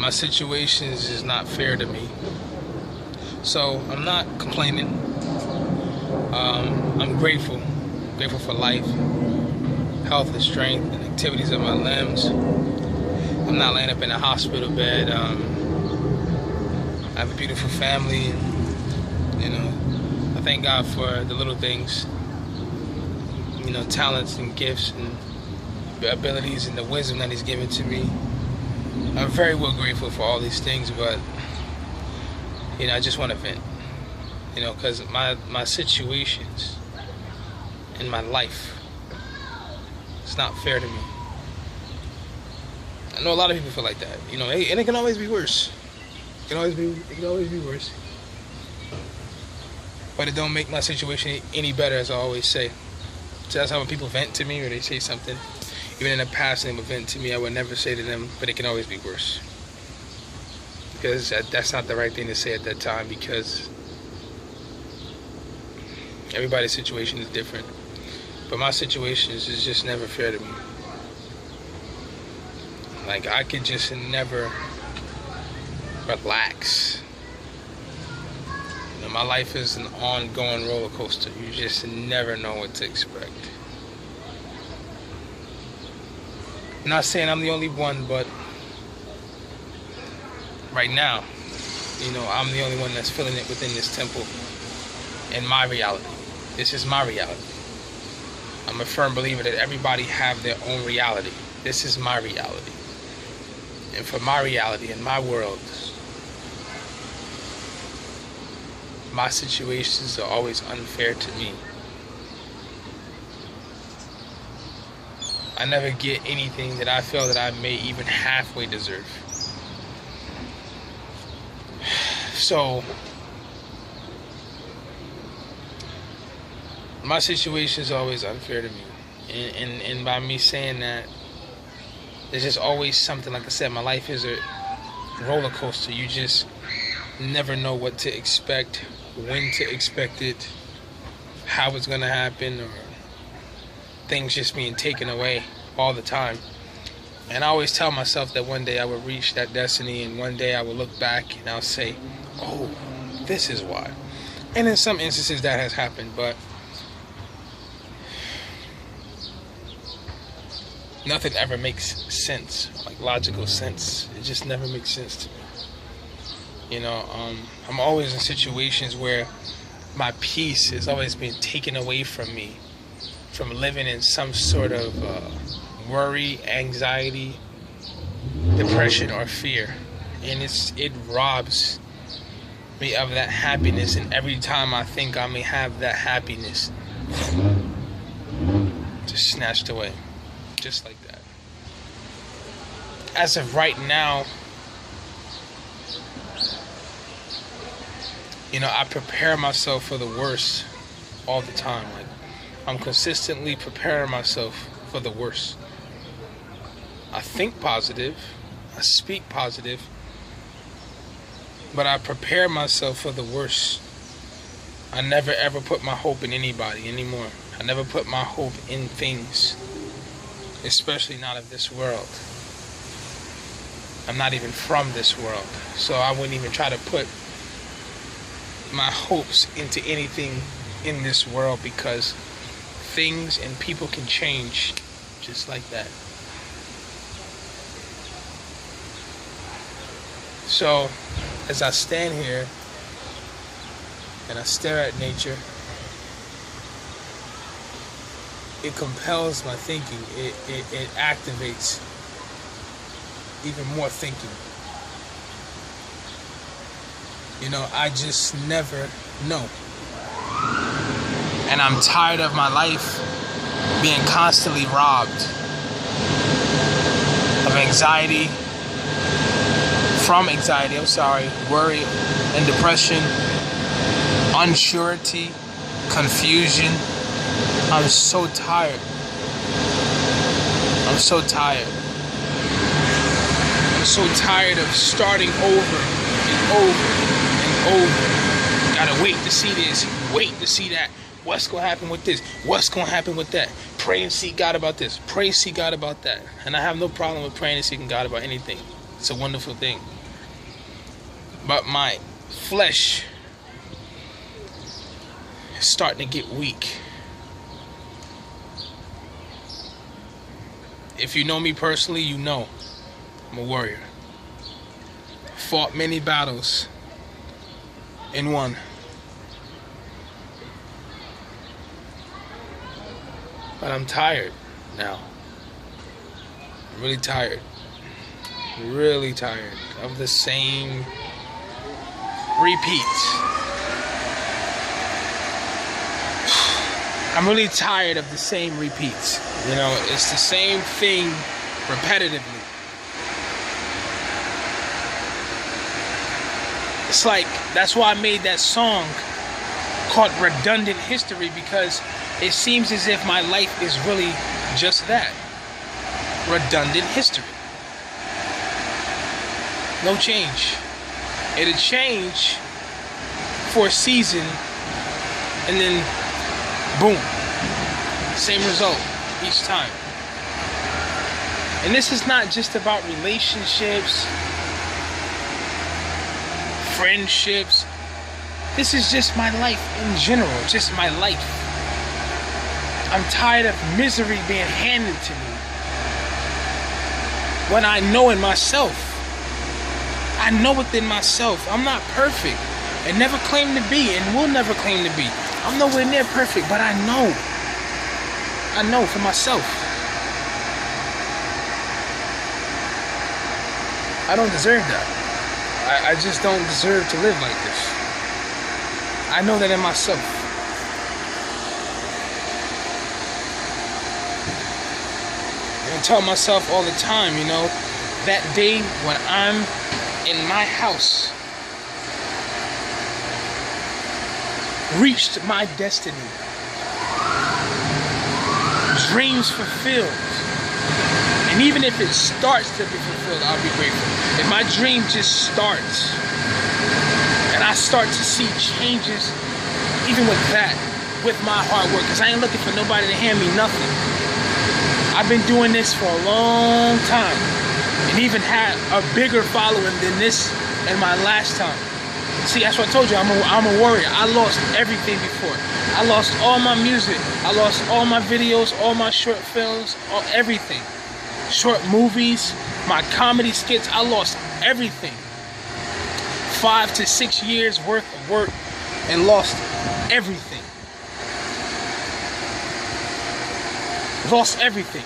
My situations is not fair to me. So I'm not complaining. I'm grateful. Grateful for life, health and strength, and activities of my limbs. I'm not laying up in a hospital bed. I have a beautiful family. You know, I thank God for the little things. You know, talents and gifts and the abilities and the wisdom that He's given to me. I'm very well grateful for all these things, but you know, I just want to vent. You know, because my situations in my life, it's not fair to me. I know a lot of people feel like that. You know, and it can always be worse. It can always be worse. But it don't make my situation any better, as I always say. So that's how when people vent to me or they say something, even in the past they would vent to me, I would never say to them, but it can always be worse. Because that's not the right thing to say at that time, because everybody's situation is different. But my situation is just never fair to me. Like, I could just never relax. You know, my life is an ongoing roller coaster. You just never know what to expect. I'm not saying I'm the only one, but right now, you know, I'm the only one that's feeling it within this temple in my reality. This is my reality. I'm a firm believer that everybody have their own reality. This is my reality. And for my reality in my world, my situations are always unfair to me. I never get anything that I feel that I may even halfway deserve. So, my situation is always unfair to me. And by me saying that, there's just always something. Like I said, my life is a roller coaster. You just never know what to expect, when to expect it, how it's going to happen, or things just being taken away all the time. And I always tell myself that one day I will reach that destiny, and one day I will look back and I'll say, oh, this is why. And in some instances that has happened, but nothing ever makes sense, like logical sense. It just never makes sense to me. You know, I'm always in situations where my peace is always being taken away from me, from living in some sort of worry, anxiety, depression, or fear. And it robs me of that happiness. And every time I think I may have that happiness, just snatched away. Just like that. As of right now, you know, I prepare myself for the worst all the time. Like, I'm consistently preparing myself for the worst. I think positive, I speak positive, but I prepare myself for the worst. I never ever put my hope in anybody anymore. I never put my hope in things, especially not of this world. I'm not even from this world, so I wouldn't even try to put my hopes into anything in this world, because things and people can change just like that. So as I stand here and I stare at nature, it compels my thinking. It activates even more thinking. You know, I just never know. And I'm tired of my life being constantly robbed of anxiety, worry and depression, unsurety, confusion. I'm so tired. I'm so tired. I'm so tired of starting over and over and over. Gotta wait to see this, wait to see that. What's gonna happen with this? What's gonna happen with that? Pray and seek God about this. Pray and seek God about that. And I have no problem with praying and seeking God about anything. It's a wonderful thing. But my flesh is starting to get weak. If you know me personally, you know I'm a warrior. Fought many battles and won. But I'm tired now. I'm really tired. Really tired of the same repeats. I'm really tired of the same repeats. You know, it's the same thing repetitively. It's like, that's why I made that song called Redundant History, because it seems as if my life is really just that. Redundant history. No change. It'll change for a season and then boom. Same result each time. And this is not just about relationships, friendships. This is just my life in general. Just my life. I'm tired of misery being handed to me. When I know in myself, I know within myself, I'm not perfect and never claim to be and will never claim to be. I'm nowhere near perfect, but I know. I know for myself. I don't deserve that. I just don't deserve to live like this. I know that in myself. I tell myself all the time, you know, that day when I'm in my house, reached my destiny, dreams fulfilled, and even if it starts to be fulfilled, I'll be grateful. If my dream just starts and I start to see changes, even with that, with my hard work, because I ain't looking for nobody to hand me nothing. I've been doing this for a long time and even had a bigger following than this in my last time. See, that's what I told you, I'm a warrior. I lost everything before. I lost all my music. I lost all my videos, all my short films, everything. Short movies, my comedy skits, I lost everything. 5 to 6 years worth of work and lost everything. Lost everything.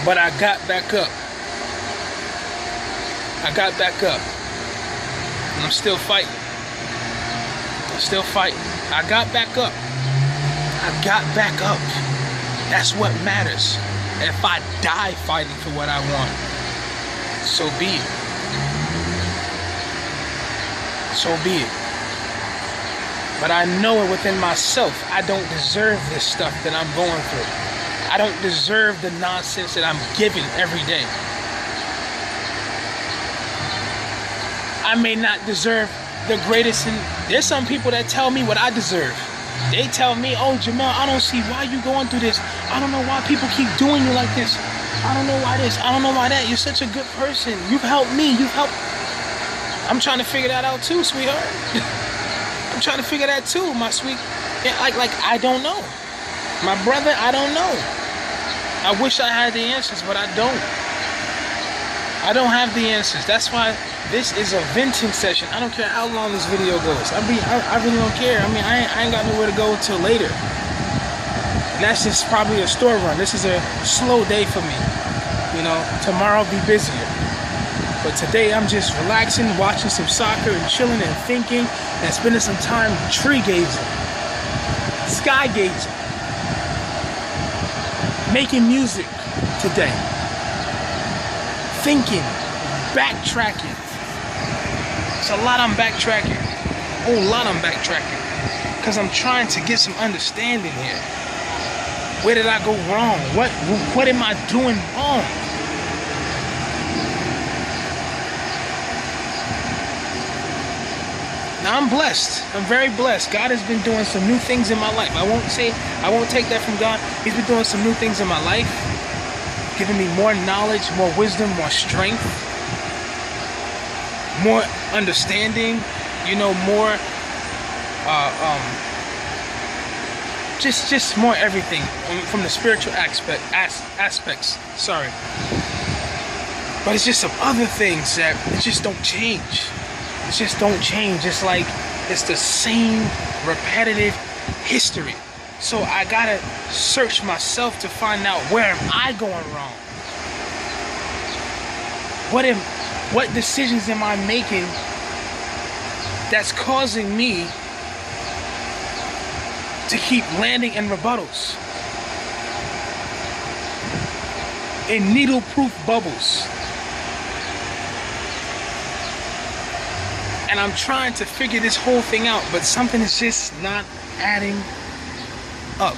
But I got back up. I got back up. And I'm still fighting. I'm still fighting. I got back up. I got back up. That's what matters. If I die fighting for what I want, so be it. So be it. But I know it within myself, I don't deserve this stuff that I'm going through. I don't deserve the nonsense that I'm given every day. I may not deserve the greatest, and there's some people that tell me what I deserve. They tell me, oh Jamal, I don't see why you going through this. I don't know why people keep doing you like this. I don't know why this, I don't know why that. You're such a good person. You've helped me, you've helped. I'm trying to figure that out too, sweetheart. I'm trying to figure that too, my sweet. Yeah, like I don't know. My brother, I don't know. I wish I had the answers, but I don't. I don't have the answers. That's why this is a venting session. I don't care how long this video goes. I really don't care. I mean, I ain't got nowhere to go until later. And that's just probably a store run. This is a slow day for me. You know, tomorrow I'll be busier. But today I'm just relaxing, watching some soccer and chilling and thinking and spending some time tree gazing, sky gazing, making music today, thinking, backtracking. It's a lot I'm backtracking, a whole lot I'm backtracking, because I'm trying to get some understanding here. Where did I go wrong? What am I doing wrong? Now I'm blessed. I'm very blessed. God has been doing some new things in my life. I won't take that from God. He's been doing some new things in my life, giving me more knowledge, more wisdom, more strength. more understanding, you know, more just more everything from the spiritual aspects. Sorry, but it's just some other things that just don't change. It just don't change. It's like it's the same repetitive history. So I gotta search myself to find out, where am I going wrong? What decisions am I making that's causing me to keep landing in rebuttals, in needle-proof bubbles? And I'm trying to figure this whole thing out, but something is just not adding up.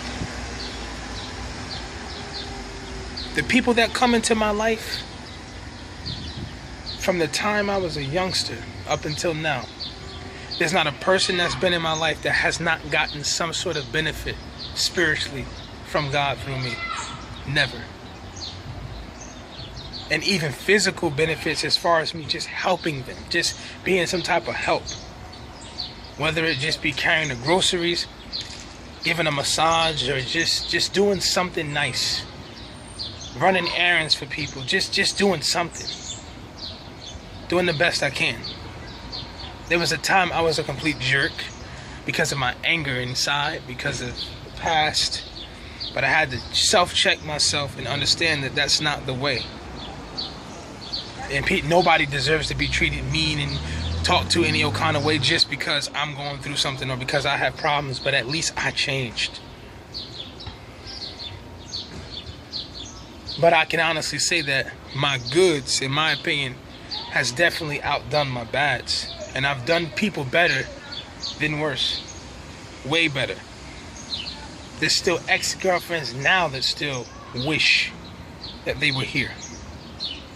The people that come into my life, from the time I was a youngster up until now, there's not a person that's been in my life that has not gotten some sort of benefit spiritually from God through me. Never. And even physical benefits, as far as me just helping them, just being some type of help. Whether it just be carrying the groceries, giving a massage, or just doing something nice. Running errands for people, just doing something. Doing the best I can. There was a time I was a complete jerk because of my anger inside, because of the past. But I had to self-check myself and understand that that's not the way. And nobody deserves to be treated mean and talked to any old kind of way just because I'm going through something or because I have problems. But at least I changed. But I can honestly say that my goods, in my opinion, has definitely outdone my bads. And I've done people better than worse. Way better. There's still ex-girlfriends now that still wish that they were here.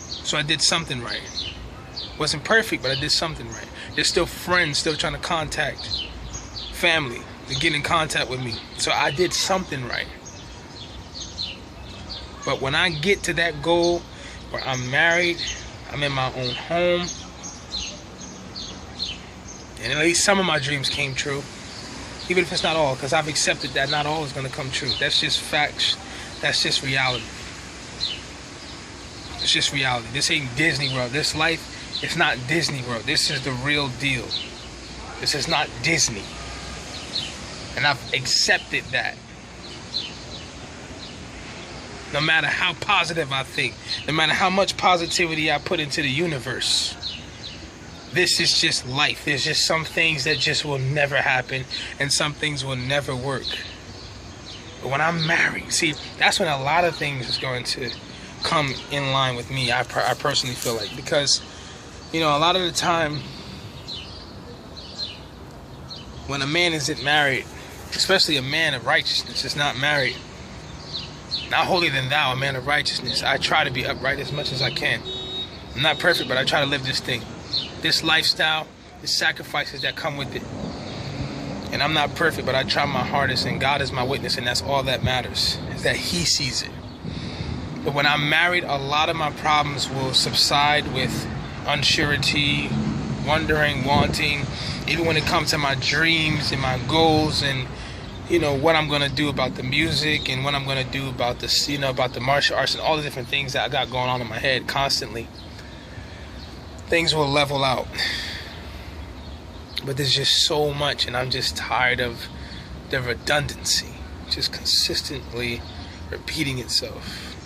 So I did something right. Wasn't perfect, but I did something right. There's still friends still trying to contact family to get in contact with me. So I did something right. But when I get to that goal where I'm married, I'm in my own home, and at least some of my dreams came true, even if it's not all, because I've accepted that not all is going to come true. That's just facts. That's just reality. It's just reality. This ain't Disney World. This life, it's not Disney World. This is the real deal. This is not Disney. And I've accepted that. No matter how positive I think, no matter how much positivity I put into the universe, this is just life. There's just some things that just will never happen, and some things will never work. But when I'm married, see, that's when a lot of things is going to come in line with me. I personally feel like, because, you know, a lot of the time when a man isn't married, especially a man of righteousness is not married, not holier than thou, a man of righteousness, I try to be upright as much as I can. I'm not perfect, but I try to live this thing. This lifestyle, the sacrifices that come with it. And I'm not perfect, but I try my hardest, and God is my witness, and that's all that matters, is that He sees it. But when I'm married, a lot of my problems will subside with unsurety, wondering, wanting, even when it comes to my dreams and my goals, and you know, what I'm gonna do about the music, and what I'm gonna do about this, you know, about the martial arts and all the different things that I got going on in my head constantly. Things will level out. But there's just so much, and I'm just tired of the redundancy, just consistently repeating itself.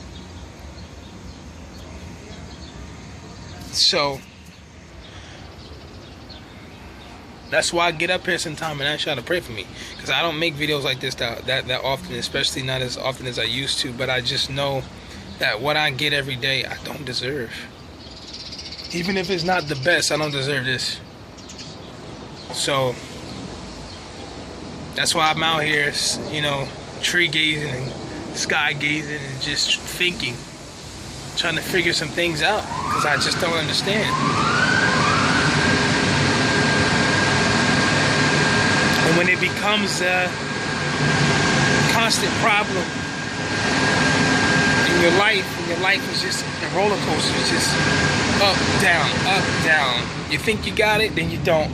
So that's why I get up here sometime and ask y'all to pray for me, because I don't make videos like this that often, especially not as often as I used to. But I just know that what I get every day, I don't deserve. Even if it's not the best, I don't deserve this. So that's why I'm out here, you know, tree gazing and sky gazing and just thinking, trying to figure some things out, because I just don't understand. And when it becomes a constant problem in your life is just a roller coaster. It's just up, down, up, down. You think you got it, then you don't.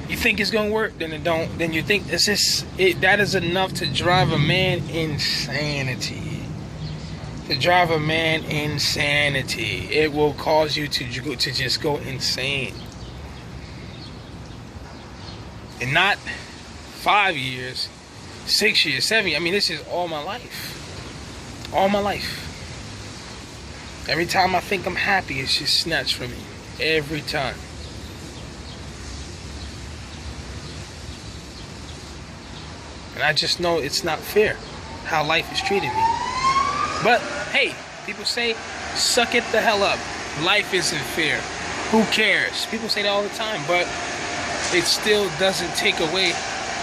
You think it's gonna work, then it don't. Then you think it's just that is enough to drive a man insanity. To drive a man insanity. It will cause you to just go insane. And not 5 years, 6 years, 7 years. I mean, this is all my life. All my life. Every time I think I'm happy, it's just snatched from me. Every time. And I just know it's not fair how life has treated me. But, hey, people say, suck it the hell up. Life isn't fair. Who cares? People say that all the time, but it still doesn't take away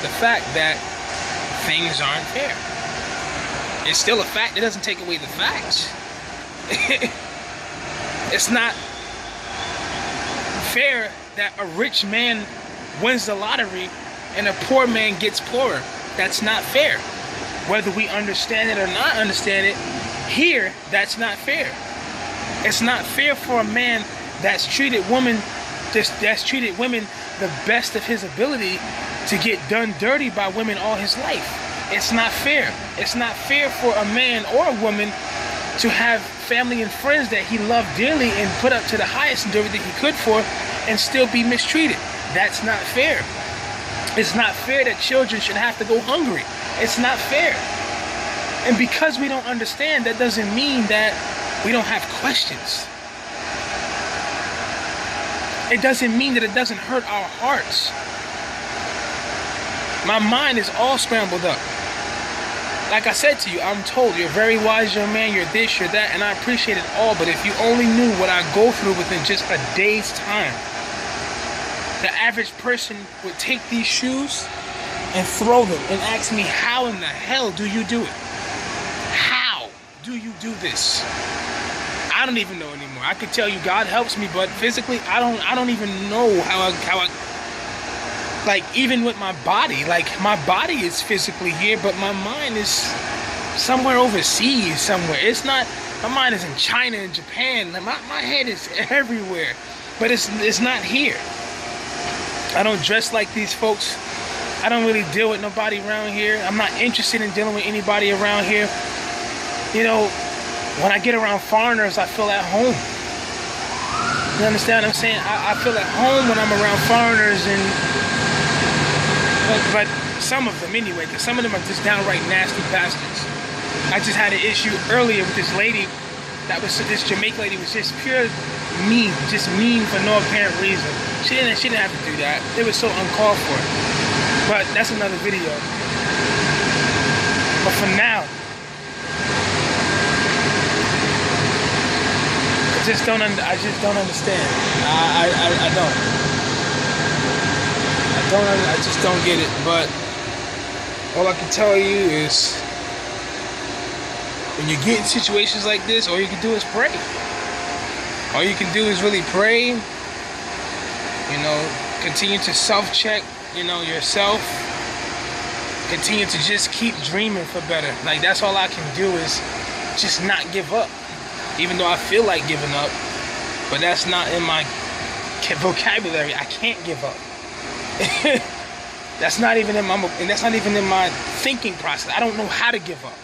the fact that things aren't fair. It's still a fact. It doesn't take away the facts. It's not fair that a rich man wins the lottery and a poor man gets poorer. That's not fair. Whether we understand it or not understand it, here, that's not fair. It's not fair for a man that's treated women the best of his ability to get done dirty by women all his life. It's not fair. It's not fair for a man or a woman to have family and friends that he loved dearly and put up to the highest and do everything he could for and still be mistreated. That's not fair. It's not fair that children should have to go hungry. It's not fair. And because we don't understand, that doesn't mean that we don't have questions. It doesn't mean that it doesn't hurt our hearts. My mind is all scrambled up. Like I said to you, I'm told you're a very wise young man, you're this, you're that, and I appreciate it all, but if you only knew what I go through within just a day's time, the average person would take these shoes and throw them and ask me, how in the hell do you do it? How do you do this? I don't even know anymore. I could tell you God helps me, but physically, I don't even know how I like, even with my body, like, my body is physically here, but my mind is somewhere overseas somewhere. It's not, my mind is in China and Japan. My head is everywhere, but it's not here. I don't dress like these folks. I don't really deal with nobody around here. I'm not interested in dealing with anybody around here. You know, when I get around foreigners, I feel at home. You understand what I'm saying? I feel at home when I'm around foreigners, and but some of them anyway, because some of them are just downright nasty bastards. I just had an issue earlier with this lady, this Jamaican lady was just pure mean, just mean for no apparent reason. She didn't have to do that. It was so uncalled for. But that's another video. But for now, I just don't understand. I don't. I just don't get it. But all I can tell you is, when you get in situations like this, all you can do is pray. All you can do is really pray. You know, continue to self-check, you know, yourself. Continue to just keep dreaming for better. Like, that's all I can do is just not give up. Even though I feel like giving up, but that's not in my vocabulary. I can't give up. That's not even in my thinking process. I don't know how to give up.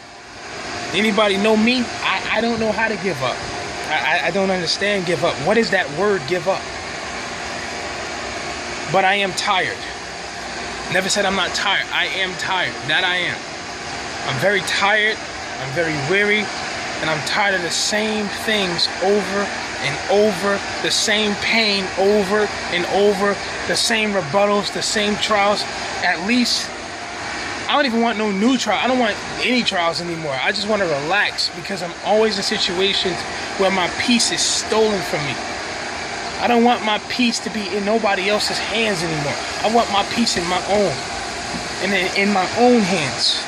Anybody know me? I don't know how to give up. I don't understand give up. What is that word, give up? But I am tired. Never said I'm not tired. I am tired. That I am. I'm very tired. I'm very weary. And I'm tired of the same things over and over, the same pain over and over, the same rebuttals, the same trials. At least, I don't even want no new trial. I don't want any trials anymore. I just want to relax, because I'm always in situations where my peace is stolen from me. I don't want my peace to be in nobody else's hands anymore. I want my peace in my own, and in my own hands.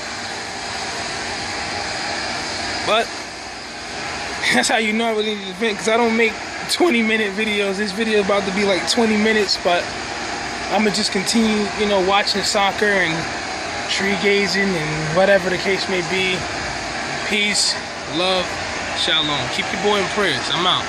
But that's how you know I really need to vent, because I don't make 20-minute videos. This video is about to be like 20 minutes, but I'm gonna just continue, you know, watching soccer and tree gazing and whatever the case may be. Peace, love, Shalom. Keep your boy in prayers. I'm out.